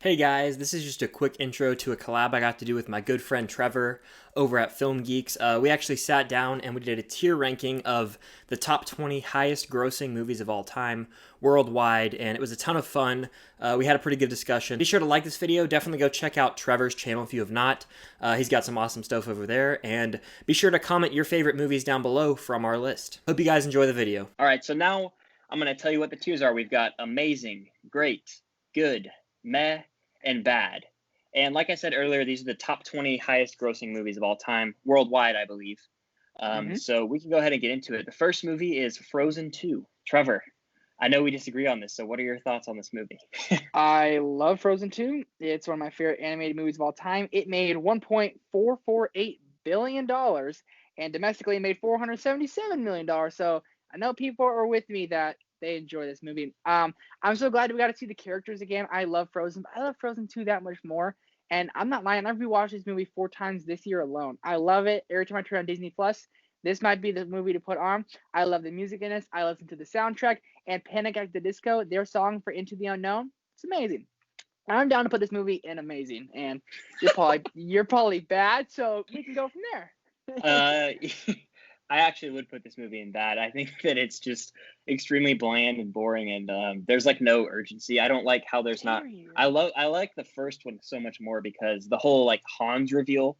Hey guys, this is just a quick intro to a collab I got to do with my good friend Trevor over at Film Geeks. We actually sat down and we did a tier ranking of the top 20 highest grossing movies of all time worldwide, and it was a ton of fun. We had a pretty good discussion. Be sure to like this video. Definitely go check out Trevor's channel if you have not. He's got some awesome stuff over there, and be sure to comment your favorite movies down below from our list. Hope you guys enjoy the video. All right, so now I'm going to tell you what the tiers are. We've got amazing, great, good, meh, and bad. And like I said earlier, these are the top 20 highest grossing movies of all time, worldwide, I believe. So we can go ahead and get into it. The first movie is Frozen 2. Trevor, I know we disagree on this, so what are your thoughts on this movie? I love Frozen 2. It's one of my favorite animated movies of all time. It made $1.448 billion and domestically it made $477 million. So I know people are with me that they enjoy this movie. I'm so glad we got to see the characters again. I love Frozen, but I love Frozen 2 that much more. And I'm not lying, I've rewatched this movie 4 times this year alone. I love it. Every time I turn on Disney Plus, this might be the movie to put on. I love the music in this. I listen to the soundtrack. And Panic at the Disco, their song for Into the Unknown, it's amazing. I'm down to put this movie in amazing. And you're probably bad, so we can go from there. I actually would put this movie in bad. I think that it's just extremely bland and boring, and there's like no urgency. I don't like how there's not. I like the first one so much more because the whole like Hans reveal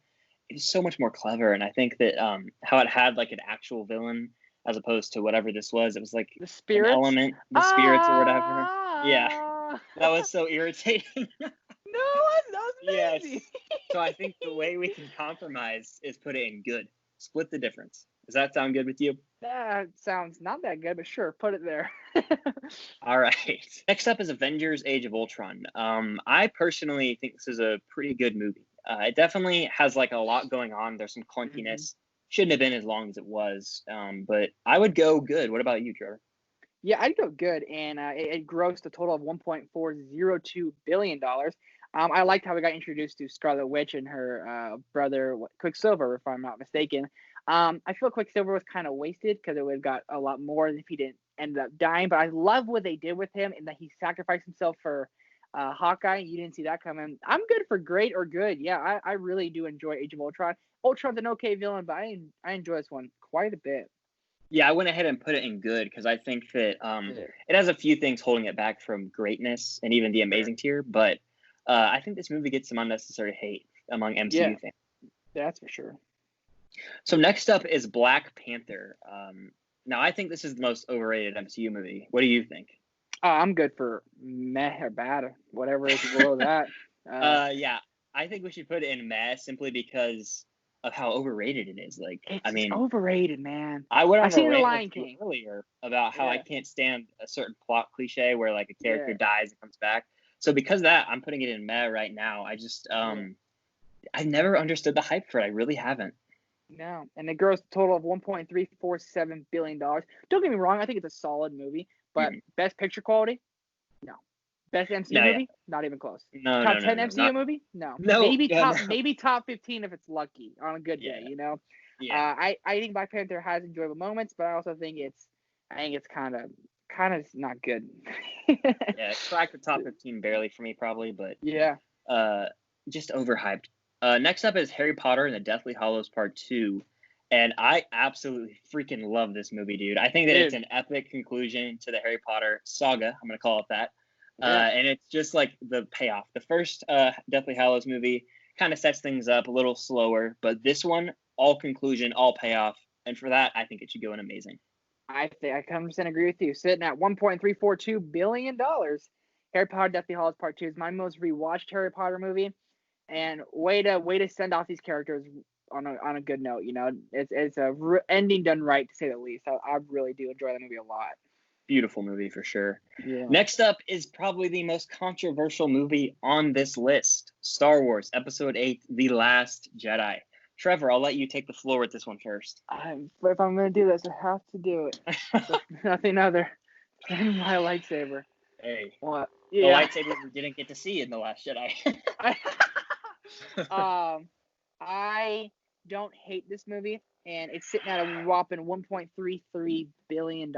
is so much more clever, and I think that how it had like an actual villain as opposed to whatever this was. It was like The spirits, an element, the spirits or whatever. Yeah, that was so irritating. No, that was amazing. Yes. So I think the way we can compromise is put it in good. Split the difference. Does that sound good with you? That sounds not that good, but sure, put it there. All right. Next up is Avengers Age of Ultron. I personally think this is a pretty good movie. It definitely has like a lot going on. There's some clunkiness. Shouldn't have been as long as it was. But I would go good. What about you, Trevor? Yeah, I'd go good, and it grossed a total of $1.402 billion. I liked how we got introduced to Scarlet Witch and her brother Quicksilver, if I'm not mistaken. I feel Quicksilver was kind of wasted because it would have got a lot more if he didn't end up dying. But I love what they did with him and that he sacrificed himself for Hawkeye. You didn't see that coming. I'm good for great or good. Yeah, I really do enjoy Age of Ultron. Ultron's an okay villain, but I enjoy this one quite a bit. Yeah, I went ahead and put it in good because I think that it has a few things holding it back from greatness and even the amazing tier. But I think this movie gets some unnecessary hate among MCU fans. That's for sure. So next up is Black Panther. Now, I think this is the most overrated MCU movie. What do you think? I'm good for meh or bad or whatever is below that. Yeah, I think we should put it in meh simply because of how overrated it is. Like, it's overrated, man. I went on I've seen a The rant Lion with you King earlier about how I can't stand a certain plot cliche where like a character dies and comes back. So because of that, I'm putting it in meh right now. I just I never understood the hype for it. I really haven't. No, and it grossed a total of $1.347 billion. Don't get me wrong, I think it's a solid movie, but best picture quality, no. Best MCU movie, not even close. No, top 10 MCU movie, no. Maybe top 15 if it's lucky on a good day, you know. Yeah. I think Black Panther has enjoyable moments, but I also think it's kind of not good. Yeah, it cracked the top 15 barely for me probably, but just overhyped. Next up is Harry Potter and the Deathly Hallows Part 2. And I absolutely freaking love this movie, dude. I think that it's an epic conclusion to the Harry Potter saga. I'm going to call it that. And it's just like the payoff. The first Deathly Hallows movie kind of sets things up a little slower. But this one, all conclusion, all payoff. And for that, I think it should go in amazing. I 100% agree with you. Sitting at $1.342 billion. Harry Potter Deathly Hallows Part 2 is my most rewatched Harry Potter movie. And way to send off these characters on a good note. You know, it's a ending done right, to say the least. I really do enjoy that movie a lot. Beautiful movie for sure. Yeah. Next up is probably the most controversial movie on this list: Star Wars Episode 8: The Last Jedi. Trevor, I'll let you take the floor with this one first. If I'm going to do this, I have to do it. Nothing other than my lightsaber. Hey, what? The lightsaber we didn't get to see in The Last Jedi. I don't hate this movie, and it's sitting at a whopping $1.33 billion.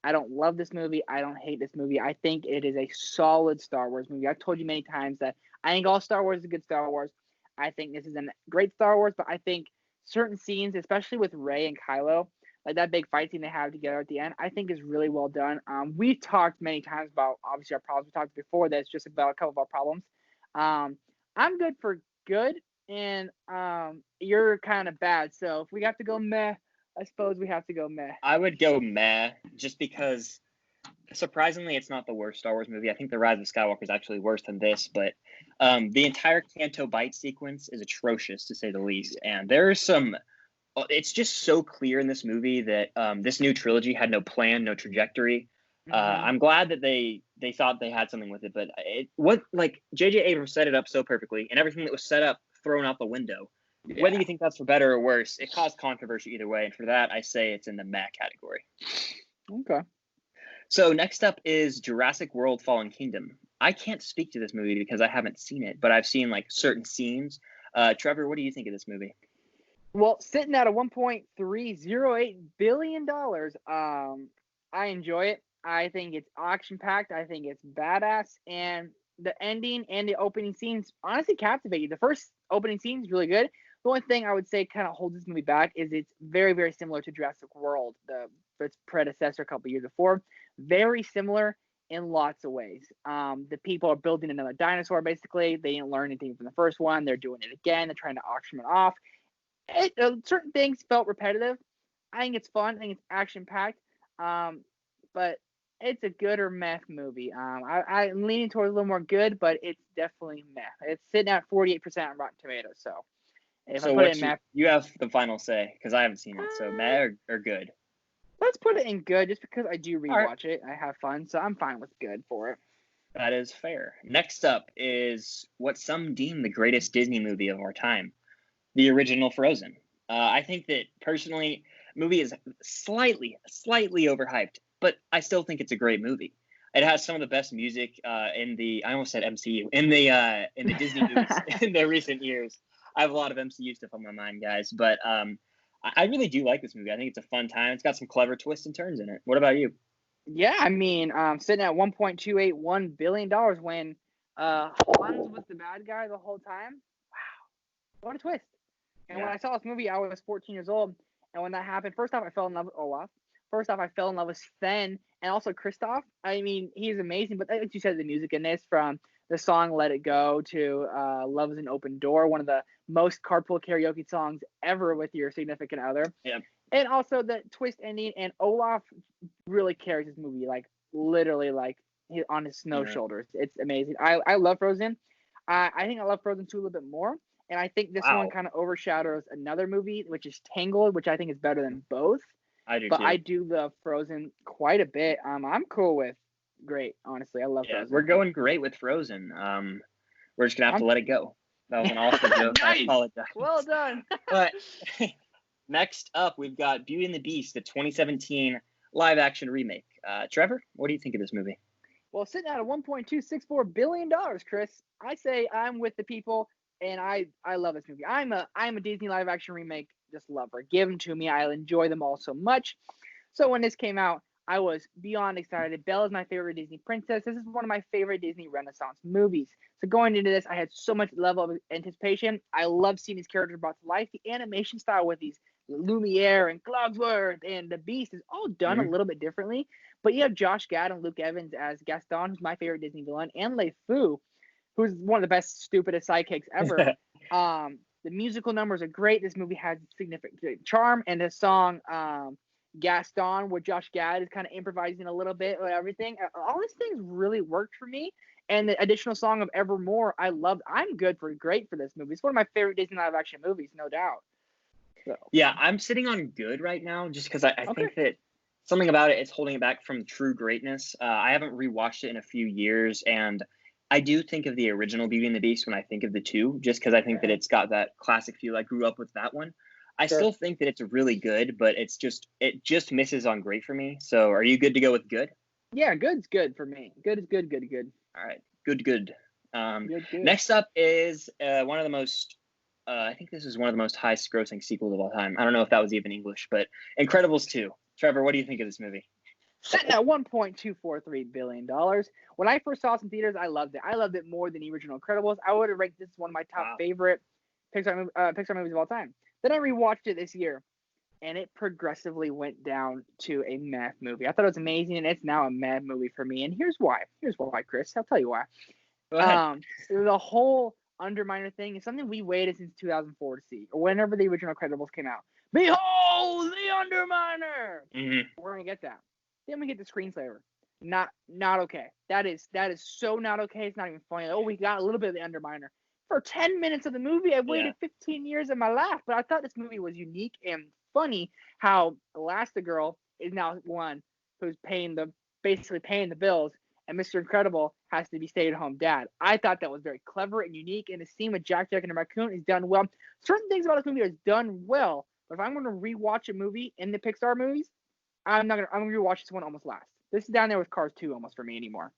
I don't love this movie. I don't hate this movie. I think it is a solid Star Wars movie. I've told you many times that I think all Star Wars is a good Star Wars. I think this is a great Star Wars, but I think certain scenes, especially with Rey and Kylo, like that big fight scene they have together at the end, I think is really well done. We've talked many times about obviously our problems. We talked before this, just about a couple of our problems. I'm good for good, and you're kind of bad. So if we have to go meh, I suppose we have to go meh. I would go meh, just because surprisingly it's not the worst Star Wars movie. I think The Rise of Skywalker is actually worse than this, but the entire Canto Bight sequence is atrocious, to say the least. And there is some. It's just so clear in this movie that this new trilogy had no plan, no trajectory. I'm glad that they thought they had something with it, but J.J. Abrams set it up so perfectly, and everything that was set up thrown out the window. Yeah. Whether you think that's for better or worse, it caused controversy either way, and for that, I say it's in the meh category. Okay. So next up is Jurassic World: Fallen Kingdom. I can't speak to this movie because I haven't seen it, but I've seen like certain scenes. Trevor, what do you think of this movie? Well, sitting at a $1.308 billion, I enjoy it. I think it's action-packed. I think it's badass. And the ending and the opening scenes honestly captivate you. The first opening scene is really good. The only thing I would say kind of holds this movie back is it's very, very similar to Jurassic World, its predecessor a couple years before. Very similar in lots of ways. The people are building another dinosaur, basically. They didn't learn anything from the first one. They're doing it again. They're trying to auction it off. Certain things felt repetitive. I think it's fun. I think it's action-packed. But it's a good or meh movie. I'm leaning towards a little more good, but it's definitely meh. It's sitting at 48% on Rotten Tomatoes. So if I put it in meh, you have the final say because I haven't seen it. So meh or good? Let's put it in good, just because I do rewatch it. I have fun, so I'm fine with good for it. That is fair. Next up is what some deem the greatest Disney movie of our time, the original Frozen. I think that personally, the movie is slightly overhyped, but I still think it's a great movie. It has some of the best music in the, I almost said MCU, in the Disney movies in the recent years. I have a lot of MCU stuff on my mind, guys, but I really do like this movie. I think it's a fun time. It's got some clever twists and turns in it. What about you? Yeah, I mean, sitting at $1.281 billion when Hans was the bad guy the whole time. Wow, what a twist. And when I saw this movie, I was 14 years old. And when that happened, first off, I fell in love with Olaf. First off, I fell in love with Sven and also Kristoff. I mean, he's amazing. But like you said, the music in this, from the song Let It Go to Love is an Open Door, one of the most carpool karaoke songs ever with your significant other. Yeah. And also the twist ending. And Olaf really carries this movie, like literally like on his snow shoulders. It's amazing. I love Frozen. I think I love Frozen 2 a little bit more. And I think this one kind of overshadows another movie, which is Tangled, which I think is better than both. I do but too. I do love Frozen quite a bit. I'm cool with great, honestly. I love Frozen. We're going great with Frozen. We're just going to have to let it go. That was an awesome joke. Nice. I apologize. Well done. But next up, we've got Beauty and the Beast, the 2017 live-action remake. Trevor, what do you think of this movie? Well, sitting at a $1.264 billion, Chris, I say I'm with the people. And I love this movie. I'm a Disney live action remake just lover. Give them to me. I enjoy them all so much. So when this came out, I was beyond excited. Belle is my favorite Disney princess. This is one of my favorite Disney Renaissance movies. So going into this, I had so much level of anticipation. I love seeing these characters brought to life. The animation style with these Lumiere and Cogsworth and the Beast is all done a little bit differently. But you have Josh Gad and Luke Evans as Gaston, who's my favorite Disney villain, and Le Fou, who's one of the best, stupidest sidekicks ever. The musical numbers are great. This movie has significant charm. And the song Gaston, where Josh Gad is kind of improvising a little bit with everything. All these things really worked for me. And the additional song of Evermore, I loved. I'm great for this movie. It's one of my favorite Disney live-action movies, no doubt. So. Yeah, I'm sitting on good right now just because I think that something about it is holding it back from true greatness. I haven't rewatched it in a few years, and I do think of the original Beauty and the Beast when I think of the two, just because I think that it's got that classic feel. I grew up with that one. I still think that it's really good, but it just misses on great for me. So are you good to go with good? Yeah, good's good for me. Good is good. All right, good. Good. Next up is one of the most, I think this is one of the most highest grossing sequels of all time. I don't know if that was even English, but Incredibles 2. Trevor, what do you think of this movie? sitting at $1.243 billion. When I first saw this in theaters, I loved it. I loved it more than the original Incredibles. I would have ranked this as one of my top favorite Pixar movies of all time. Then I rewatched it this year, and it progressively went down to a meh movie. I thought it was amazing, and it's now a meh movie for me. And here's why. Chris. I'll tell you why. Go ahead. The whole Underminer thing is something we waited since 2004 to see, or whenever the original Incredibles came out. Behold the Underminer! Mm-hmm. We're gonna get that. Then we get the screensaver. Not okay. That is so not okay. It's not even funny. Oh, we got a little bit of the Underminer. For 10 minutes of the movie, I waited 15 years of my life, but I thought this movie was unique and funny. How Elastigirl is now one who's basically paying the bills, and Mr. Incredible has to be stay-at-home dad. I thought that was very clever and unique, and the scene with Jack and the raccoon is done well. Certain things about this movie are done well, but if I'm going to rewatch a movie in the Pixar movies, I'm gonna rewatch this one almost last. This is down there with Cars 2 almost for me anymore.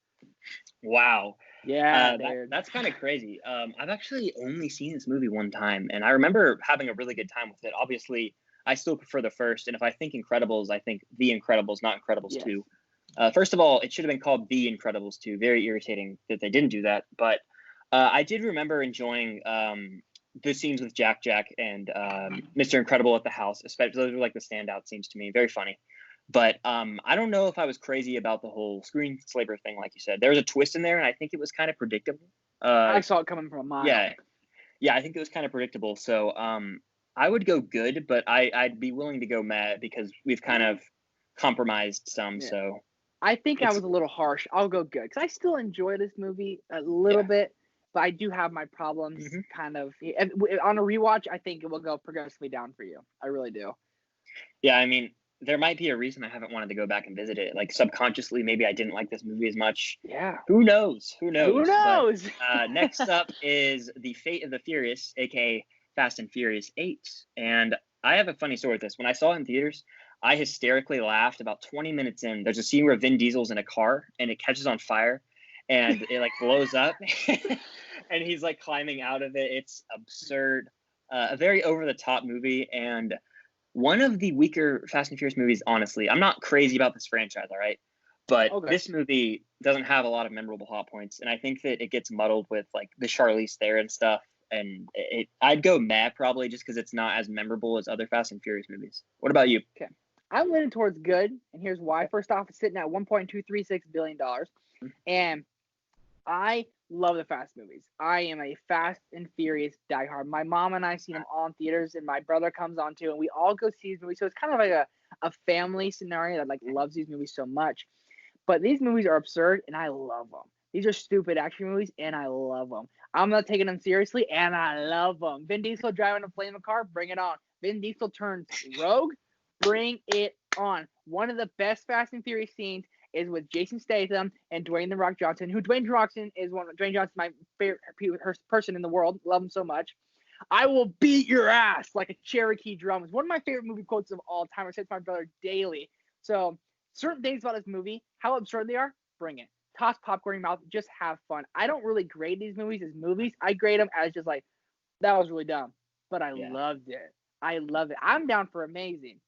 Wow. Yeah, that's kind of crazy. I've actually only seen this movie one time, and I remember having a really good time with it. Obviously, I still prefer the first, and if I think Incredibles, I think The Incredibles, not Incredibles 2. First of all, it should have been called The Incredibles 2. Very irritating that they didn't do that, but I did remember enjoying the scenes with Jack and Mr. Incredible at the house. Especially those were like the standout scenes to me. Very funny. But I don't know if I was crazy about the whole screensaver thing, like you said. There was a twist in there, and I think it was kind of predictable. I saw it coming from a mile. Yeah, I think it was kind of predictable. So I would go good, but I'd be willing to go mad because we've kind of compromised some. Yeah. So I think I was a little harsh. I'll go good because I still enjoy this movie a little bit, but I do have my problems. Kind of on a rewatch. I think it will go progressively down for you. I really do. Yeah, I mean, there might be a reason I haven't wanted to go back and visit it. Like subconsciously, maybe I didn't like this movie as much. Yeah. Who knows? But, next up is The Fate of the Furious, aka Fast and Furious 8. And I have a funny story with this. When I saw it in theaters, I hysterically laughed about 20 minutes in. There's a scene where Vin Diesel's in a car and it catches on fire and it like blows up and he's like climbing out of it. It's absurd. A very over the top movie and one of the weaker Fast and Furious movies, honestly. I'm not crazy about this franchise, all right? But this movie doesn't have a lot of memorable plot points. And I think that it gets muddled with like the Charlize Theron stuff. And I'd go meh probably just because it's not as memorable as other Fast and Furious movies. What about you? Okay. I'm leaning towards good, and here's why. First off, it's sitting at $1.236 billion. And I love the Fast movies. I am a Fast and Furious diehard. My mom and I see them all in theaters, and my brother comes on too, and we all go see these movies. So it's kind of like a family scenario that like loves these movies so much. But these movies are absurd, and I love them. These are stupid action movies, and I love them. I'm not taking them seriously, and I love them. Vin Diesel driving a flame car, bring it on. Vin Diesel turns rogue, bring it on. One of the best Fast and Furious scenes is with Jason Statham and Dwayne The Rock Johnson, who Dwayne Johnson is my favorite person in the world. Love him so much. I will beat your ass like a Cherokee drum. It's one of my favorite movie quotes of all time. I say it to my brother daily. So certain things about this movie, how absurd they are, bring it. Toss popcorn in your mouth, just have fun. I don't really grade these movies as movies. I grade them as just like, that was really dumb. But I loved it. I love it. I'm down for amazing.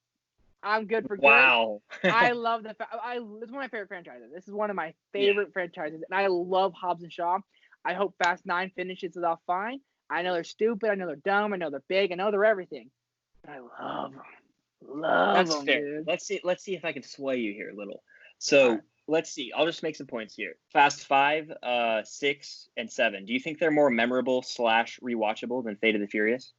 I'm good for good. Wow. I love it's one of my favorite franchises. This is one of my favorite franchises. And I love Hobbs and Shaw. I hope Fast 9 finishes it off fine. I know they're stupid. I know they're dumb. I know they're big. I know they're everything. But I love them. That's them, fair. dude. Let's see if I can sway you here a little. So let's see. I'll just make some points here. Fast 5, 6, and 7. Do you think they're more memorable / rewatchable than Fate of the Furious?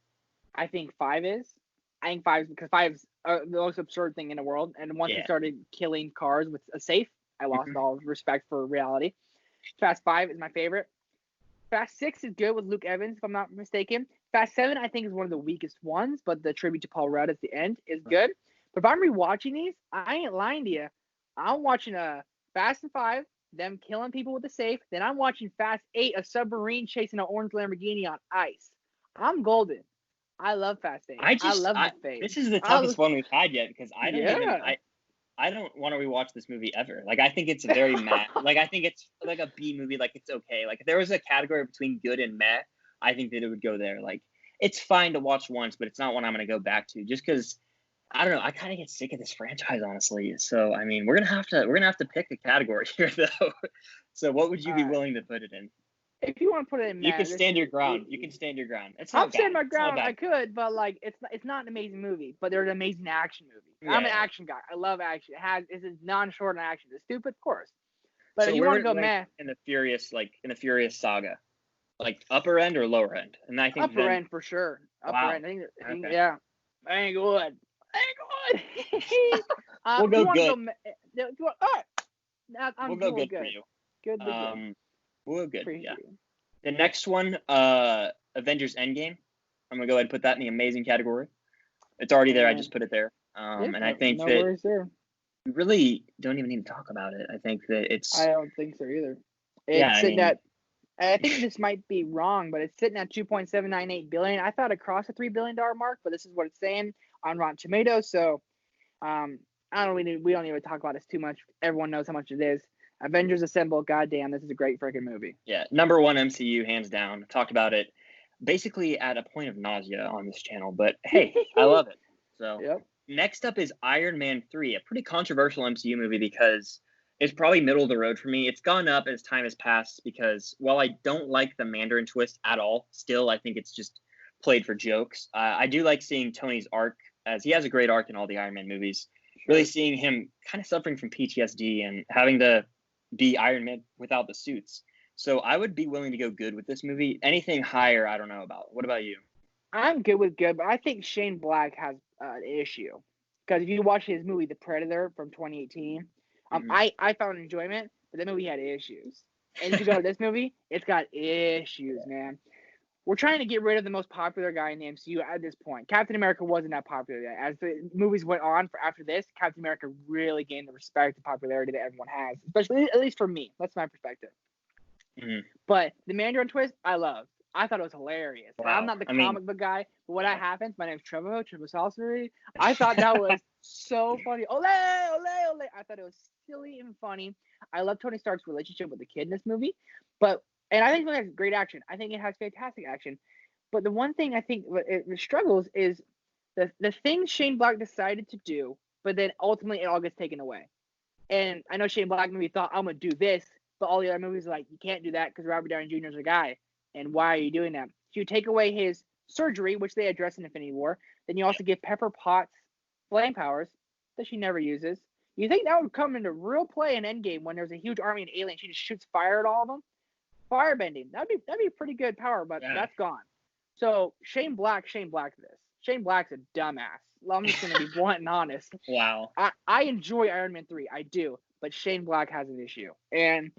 I think 5 is. I think 5 is because 5's the most absurd thing in the world. And once they started killing cars with a safe, I lost all respect for reality. Fast 5 is my favorite. Fast 6 is good with Luke Evans, if I'm not mistaken. Fast 7, I think, is one of the weakest ones, but the tribute to Paul Rudd at the end is good. But if I'm rewatching these, I ain't lying to you. I'm watching Fast and 5, them killing people with the safe. Then I'm watching Fast 8, a submarine chasing an orange Lamborghini on ice. I'm golden. I love Fast 8. I love the Fate. This is the toughest one we've had yet because I don't want to rewatch this movie ever. Like, I think it's very meh. Like, I think it's like a B movie. Like, it's okay. Like, if there was a category between good and meh, I think that it would go there. Like, it's fine to watch once, but it's not one I'm going to go back to just because I don't know. I kind of get sick of this franchise, honestly. So I mean, we're gonna have to pick a category here, though. So what would you be willing to put it in? If you want to put it in, you can stand your ground. You can stand your ground. It's not I'm standing bad. my ground. I could, but like, it's not an amazing movie, but they're an amazing action movie. Yeah, I'm an action guy. I love action. It's a non-short action. It's stupid, of course. But so if you want to go math in the Furious saga, like upper end or lower end, and I think upper end for sure. Upper end. I think okay. yeah. I ain't good. We'll go good. All right. We'll go good for you. Good. Good. We'll go good. Yeah. The next one, Avengers Endgame. I'm gonna go ahead and put that in the amazing category. It's already there. I just put it there. And I think that we really don't even need to talk about it. I think that it's. I don't think so either. It's sitting at. I think this might be wrong, but it's sitting at $2.798 billion. I thought it crossed the $3 billion mark, but this is what it's saying on Rotten Tomatoes. So, we don't need to talk about this too much. Everyone knows how much it is. Avengers Assemble. Goddamn, this is a great freaking movie. Yeah, number one MCU, hands down. Talked about it basically at a point of nausea on this channel, but hey, I love it. So Next up is Iron Man 3, a pretty controversial MCU movie because it's probably middle of the road for me. It's gone up as time has passed because while I don't like the Mandarin twist at all, still I think it's just played for jokes. I do like seeing Tony's arc, as he has a great arc in all the Iron Man movies. Really seeing him kind of suffering from PTSD and having to be Iron Man without the suits. So I would be willing to go good with this movie. Anything higher, I don't know about. What about you? I'm good with good, but I think Shane Black has an issue. Because if you watch his movie, The Predator from 2018, I found enjoyment, but that movie had issues. And if you go to this movie, it's got issues, man. We're trying to get rid of the most popular guy in the MCU at this point. Captain America wasn't that popular yet. As the movies went on after this, Captain America really gained the respect and popularity that everyone has, especially at least for me. That's my perspective. But the Mandarin twist, I loved. I thought it was hilarious. Wow. I'm not the comic book guy, but when that happens, my name's Trevor Salsbury. I thought that was so funny. Ole, ole, ole. I thought it was silly and funny. I love Tony Stark's relationship with the kid in this movie, and I think it has great action. I think it has fantastic action. But the one thing I think it struggles is the things Shane Black decided to do, but then ultimately it all gets taken away. And I know Shane Black maybe thought, I'm going to do this, but all the other movies are like, you can't do that because Robert Downey Jr. is a guy. And why are you doing that? So you take away his surgery, which they address in Infinity War. Then you also give Pepper Potts flame powers that she never uses. You think that would come into real play in Endgame when there's a huge army of aliens? She just shoots fire at all of them. Firebending. That'd be a pretty good power, but that's gone. So Shane Black's this. Shane Black's a dumbass. I'm just gonna be blunt and honest. Wow. I enjoy Iron Man 3. I do, but Shane Black has an issue, and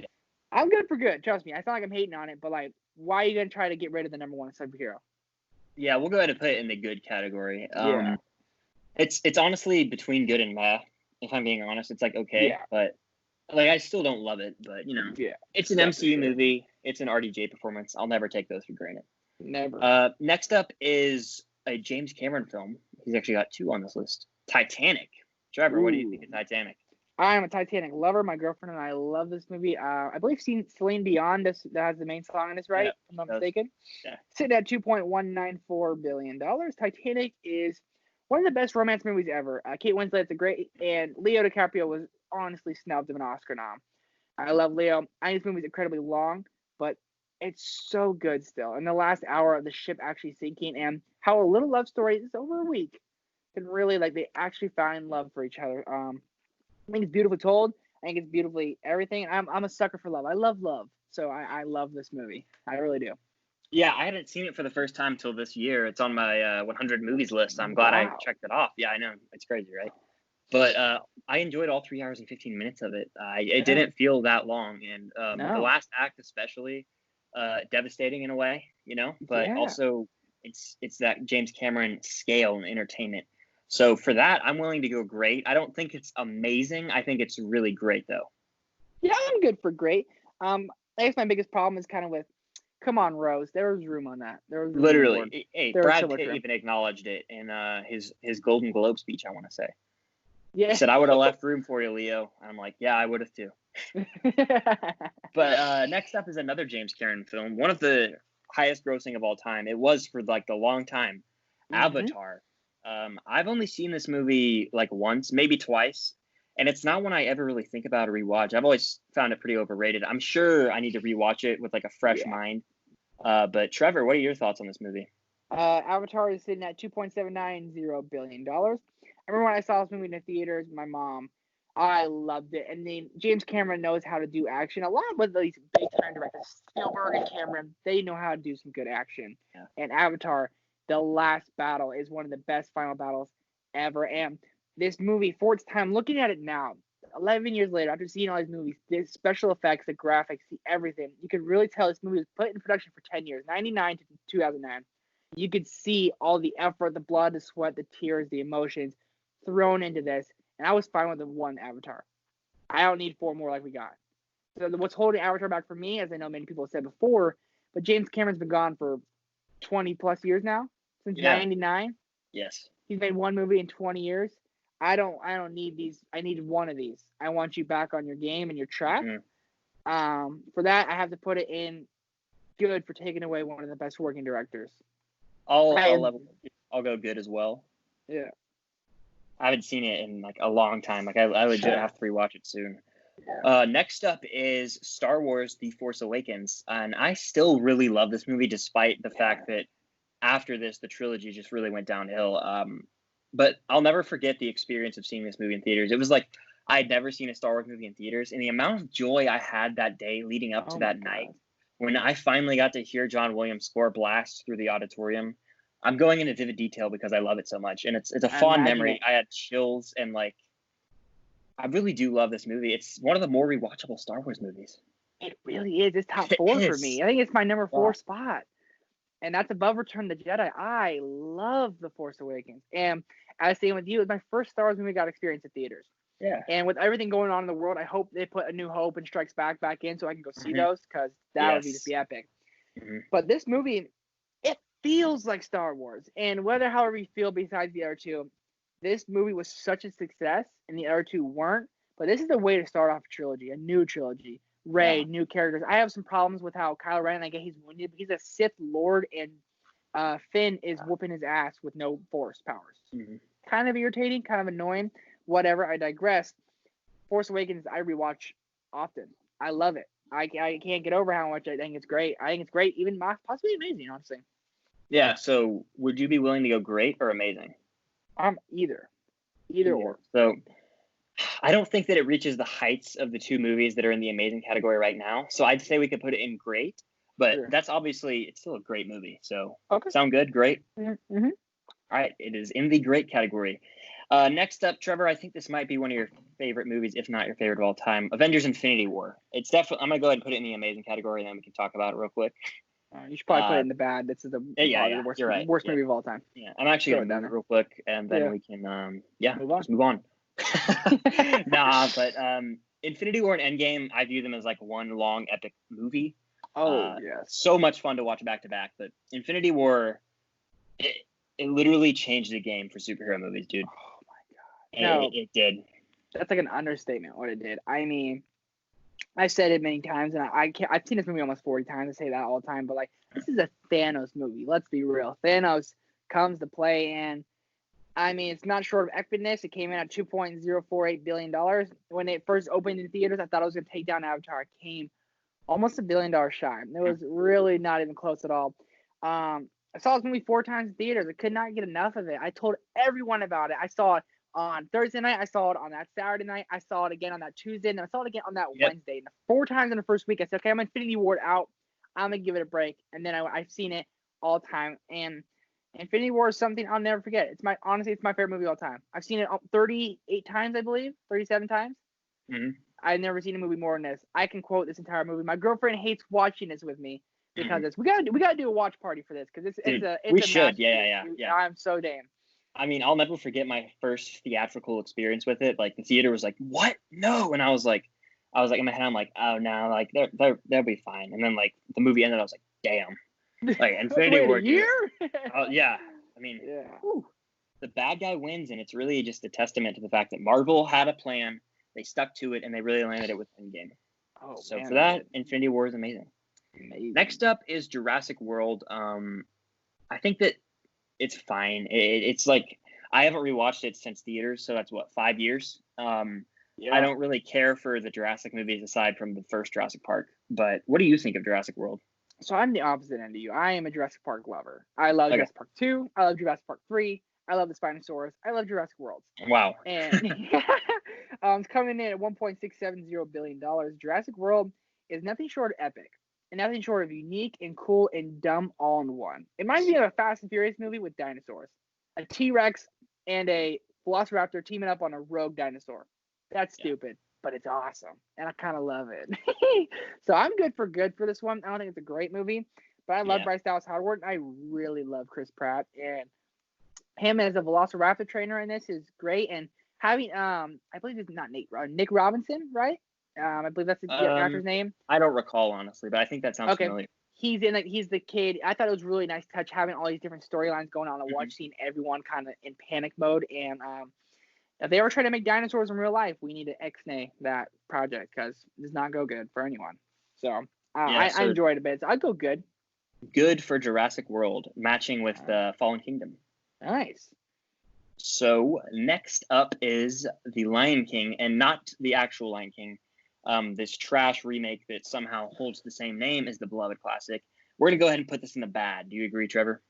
I'm good for good. Trust me. I sound like I'm hating on it, but like, why are you gonna try to get rid of the number one superhero? Yeah, we'll go ahead and put it in the good category. It's honestly between good and meh. If I'm being honest, it's like okay, but like I still don't love it. But it's an MCU movie. It's an RDJ performance. I'll never take those for granted. Never. Next up is a James Cameron film. He's actually got two on this list. Titanic. Trevor, what do you think of Titanic? I am a Titanic lover. My girlfriend and I love this movie. I believe Celine Dion that has the main song in this, right? If I'm not mistaken. Yeah. Sitting at $2.194 billion. Titanic is one of the best romance movies ever. Kate Winslet's a great, and Leo DiCaprio was honestly snubbed of an Oscar nom. I love Leo. I think this movie's incredibly long, but it's so good still. And the last hour of the ship actually sinking and how a little love story is over a week can really, like, they actually find love for each other. I think it's beautifully told. I think it's beautifully everything. I'm a sucker for love. I love love. So I love this movie. I really do. Yeah, I hadn't seen it for the first time till this year. It's on my 100 movies list. I'm glad I checked it off. Yeah, I know. It's crazy, right? But I enjoyed all 3 hours and 15 minutes of it. It didn't feel that long. And the last act especially, devastating in a way, but also it's that James Cameron scale and entertainment. So for that, I'm willing to go great. I don't think it's amazing. I think it's really great, though. Yeah, I'm good for great. I guess my biggest problem is kind of with, come on, Rose. There was room on that. There was room. Literally. Hey, Brad Pitt even acknowledged it in his Golden Globe speech, I want to say. Yeah. He said, I would have left room for you, Leo. I'm like, yeah, I would have too. But next up is another James Cameron film, one of the highest grossing of all time. It was for like the long time. Avatar. I've only seen this movie like once, maybe twice, and it's not one I ever really think about or rewatch. I've always found it pretty overrated. I'm sure I need to rewatch it with like a fresh mind. But Trevor, what are your thoughts on this movie? Avatar is sitting at $2.790 billion. I remember when I saw this movie in the theaters, my mom, I loved it. And then James Cameron knows how to do action. A lot with these big time directors, Spielberg and Cameron, they know how to do some good action. Yeah. And Avatar, the last battle, is one of the best final battles ever. And this movie, for its time, looking at it now, 11 years later, after seeing all these movies, the special effects, the graphics, everything, you could really tell this movie was put in production for 10 years, 99 to 2009. You could see all the effort, the blood, the sweat, the tears, the emotions thrown into this. And I was fine with the one Avatar. I don't need 4 more like we got. So what's holding Avatar back for me, as I know many people have said before, but James Cameron's been gone for 20 plus years now, since 99. Yes. He's made one movie in 20 years. I don't need these. I need one of these. I want you back on your game and your track. Mm-hmm. For that, I have to put it in good for taking away one of the best working directors. I'll go good as well. Yeah. I haven't seen it in like a long time. Like I legit have to rewatch it soon. Yeah. Next up is Star Wars: The Force Awakens, and I still really love this movie despite the fact that after this the trilogy just really went downhill. But I'll never forget the experience of seeing this movie in theaters. It was like I'd never seen a Star Wars movie in theaters, and the amount of joy I had that day leading up to that night when I finally got to hear John Williams' score blast through the auditorium. I'm going into vivid detail because I love it so much, and it's a fond memory. I had chills, and like, I really do love this movie. It's one of the more rewatchable Star Wars movies. It really is. It's top 4 for me. I think it's my number 4 spot, and that's above Return of the Jedi. I love The Force Awakens, and I was saying with you, it was my first Star Wars movie I got experience at theaters. Yeah. And with everything going on in the world, I hope they put A New Hope and Strikes Back in so I can go see those, because that would just be epic. Mm-hmm. But this movie, it feels like Star Wars. And however you feel besides the other two, this movie was such a success and the other two weren't. But this is the way to start off a trilogy, a new trilogy. Rey, new characters. I have some problems with how Kylo Ren, I get he's wounded, but he's a Sith Lord, and Finn is whooping his ass with no Force powers. Mm-hmm. Kind of irritating, kind of annoying. Whatever, I digress. Force Awakens, I rewatch often. I love it. I can't get over how much I think it's great. I think it's great, even possibly amazing, honestly. Yeah, so would you be willing to go great or amazing? Either or. So I don't think that it reaches the heights of the two movies that are in the amazing category right now. So I'd say we could put it in great, but that's obviously, it's still a great movie. So sound good? Great? Mm-hmm. All right, it is in the great category. Next up, Trevor, I think this might be one of your favorite movies, if not your favorite of all time. Avengers Infinity War. It's definitely, I'm going to go ahead and put it in the amazing category, and then we can talk about it real quick. You should probably put it in the bad. This is the worst movie of all time. Yeah, I'm actually going to move it real quick, and then we can, move on. But Infinity War and Endgame, I view them as like one long epic movie. So much fun to watch back to back. But Infinity War, it literally changed the game for superhero movies, dude. Oh my god! It did. That's like an understatement. What it did. I mean, I've said it many times, and I've seen this movie almost 40 times. I say that all the time, but like, this is a Thanos movie. Let's be real. Thanos comes to play, and I mean, it's not short of epicness. It came in at $2.048 billion. When it first opened in theaters, I thought it was going to take down Avatar. It came almost $1 billion shy. It was really not even close at all. I saw this movie 4 times in theaters. I could not get enough of it. I told everyone about it. I saw it on Thursday night. I saw it on that Saturday night. I saw it again on that Tuesday. And I saw it again on that Wednesday. And 4 times in the first week, I said, okay, I'm Infinity War out. I'm going to give it a break. And then I've seen it all the time. And Infinity War is something I'll never forget. It's my favorite movie of all time. I've seen it 38 times, I believe, 37 times. Mm-hmm. I've never seen a movie more than this. I can quote this entire movie. My girlfriend hates watching this with me because we gotta do a watch party for this because we should. Yeah. I'm so damn. I mean, I'll never forget my first theatrical experience with it. Like the theater was like, "What? No!" And I was like in my head, I'm like, "Oh no, like they'll be fine." And then like the movie ended, I was like, "Damn!" Like Infinity War. Year? Yeah. I mean, the bad guy wins, and it's really just a testament to the fact that Marvel had a plan, they stuck to it, and they really landed it with Endgame. For that, Infinity War is amazing. Next up is Jurassic World. I think that it's fine. It's like I haven't rewatched it since theaters, so that's what, 5 years. I don't really care for the Jurassic movies aside from the first Jurassic Park. But what do you think of Jurassic World? So I'm the opposite end of you. I am a Jurassic Park lover. I love Okay. Jurassic Park 2. I love Jurassic Park 3. I love the Spinosaurus. I love Jurassic World. Wow. And it's coming in at $1.670 billion. Jurassic World is nothing short of epic and nothing short of unique and cool and dumb all in one. It reminds me of a Fast and Furious movie with dinosaurs. A T-Rex and a Velociraptor teaming up on a rogue dinosaur. That's stupid, but it's awesome, and I kind of love it. So I'm good for this one. I don't think it's a great movie, but I love Bryce Dallas Howard. I really love Chris Pratt, and him as a Velociraptor trainer in this is great. And having I believe it's not Nick Robinson, right? I believe that's the actor's name. I don't recall honestly, but I think that sounds familiar. He's the kid. I thought it was really nice touch having all these different storylines going on and seeing everyone kind of in panic mode. And if they ever try to make dinosaurs in real life, we need to ex-nay that project because it does not go good for anyone. So I enjoyed it a bit. So I'd go good. Good for Jurassic World, matching with the Fallen Kingdom. Nice. So next up is The Lion King, and not the actual Lion King. This trash remake that somehow holds the same name as the beloved classic. We're going to go ahead and put this in the bad. Do you agree, Trevor?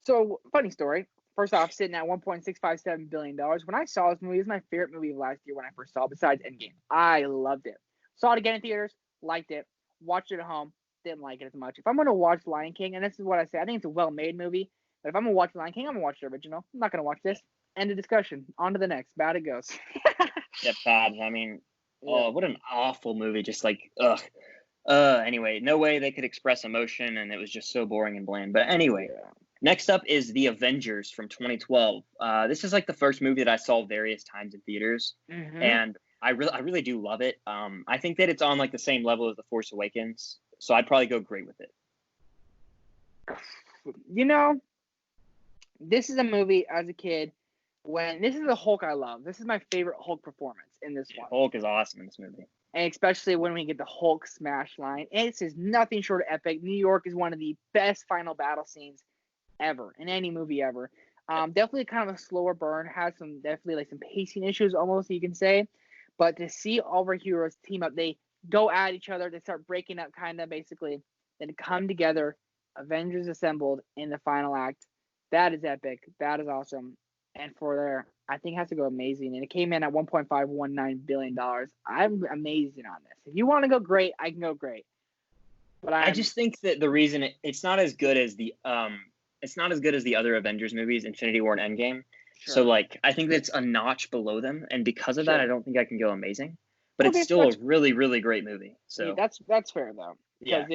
So, funny story. First off, sitting at $1.657 billion. When I saw this movie, it was my favorite movie of last year when I first saw it, besides Endgame. I loved it. Saw it again in theaters, liked it. Watched it at home, didn't like it as much. If I'm going to watch Lion King, and this is what I say, I think it's a well-made movie, but if I'm going to watch Lion King, I'm going to watch the original. I'm not going to watch this. End of discussion. On to the next. Bad it goes. Yeah, bad. I mean, oh, what an awful movie. Just like, ugh. Anyway, no way they could express emotion, and it was just so boring and bland. But anyway, next up is The Avengers from 2012. This is like the first movie that I saw various times in theaters, and I really do love it. I think that it's on like the same level as The Force Awakens, so I'd probably go great with it. You know, this is a movie as a kid. This is the Hulk I love. This is my favorite Hulk performance in this one. Hulk is awesome in this movie. And especially when we get the Hulk smash line. It's just nothing short of epic. New York is one of the best final battle scenes ever in any movie ever. Definitely kind of a slower burn. Has some pacing issues almost, you can say. But to see all of our heroes team up, they go at each other. They start breaking up kind of basically. Then come together. Avengers assembled in the final act. That is epic. That is awesome. And for there, I think it has to go amazing. And it came in at $1.519 billion. I'm amazing on this. If you want to go great, I can go great. But I just think that the reason it's not as good as the other Avengers movies, Infinity War and Endgame. Sure. So like I think that's a notch below them, and because of that, I don't think I can go amazing. But it's still a really, really great movie. So that's fair though. Because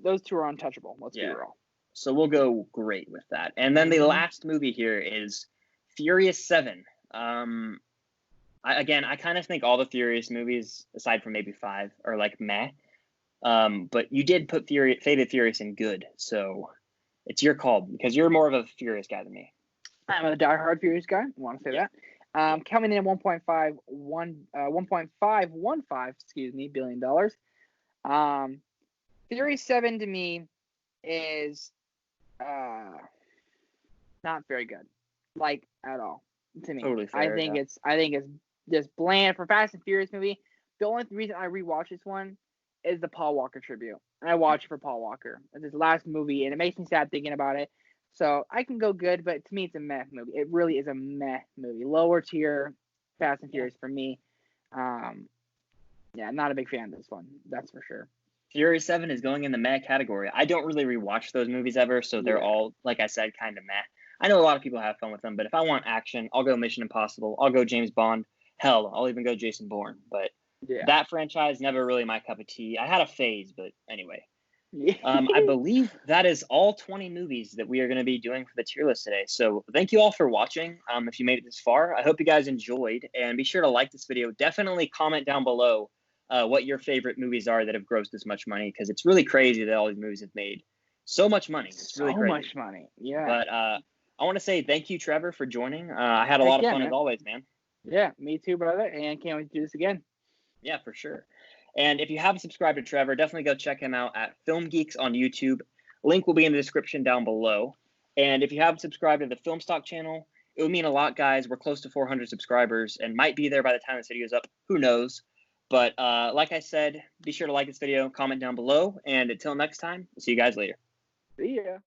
those two are untouchable. Let's be real. So we'll go great with that. And then the last movie here is Furious 7. I kind of think all the Furious movies, aside from maybe 5, are like meh. But you did put Fate Furious in good, so it's your call because you're more of a Furious guy than me. I'm a diehard Furious guy. I want to say that. Coming in at $1.515 billion. Furious 7 to me is not very good. Like at all to me. Totally fair, I think it's just bland for Fast and Furious movie. The only reason I rewatch this one is the Paul Walker tribute, and I watch it for Paul Walker. It's his last movie, and it makes me sad thinking about it. So I can go good, but to me, it's a meh movie. It really is a meh movie, lower tier Fast and Furious for me. Not a big fan of this one. That's for sure. Furious 7 is going in the meh category. I don't really rewatch those movies ever, so they're all, like I said, kind of meh. I know a lot of people have fun with them, but if I want action, I'll go Mission Impossible. I'll go James Bond. Hell, I'll even go Jason Bourne. But that franchise, never really my cup of tea. I had a phase, but anyway. I believe that is all 20 movies that we are going to be doing for the tier list today. So thank you all for watching. If you made it this far, I hope you guys enjoyed. And be sure to like this video. Definitely comment down below what your favorite movies are that have grossed this much money, because it's really crazy that all these movies have made so much money. It's really crazy. So much money, yeah. But I want to say thank you, Trevor, for joining. I had a lot of fun as always, man. Yeah, me too, brother. And can't wait to do this again. Yeah, for sure. And if you haven't subscribed to Trevor, definitely go check him out at Film Geeks on YouTube. Link will be in the description down below. And if you haven't subscribed to the Film Stock channel, It would mean a lot, guys. We're close to 400 subscribers and might be there by the time this video is up. Who knows? But like I said, be sure to like this video, comment down below, and until next time, we'll see you guys later. See ya.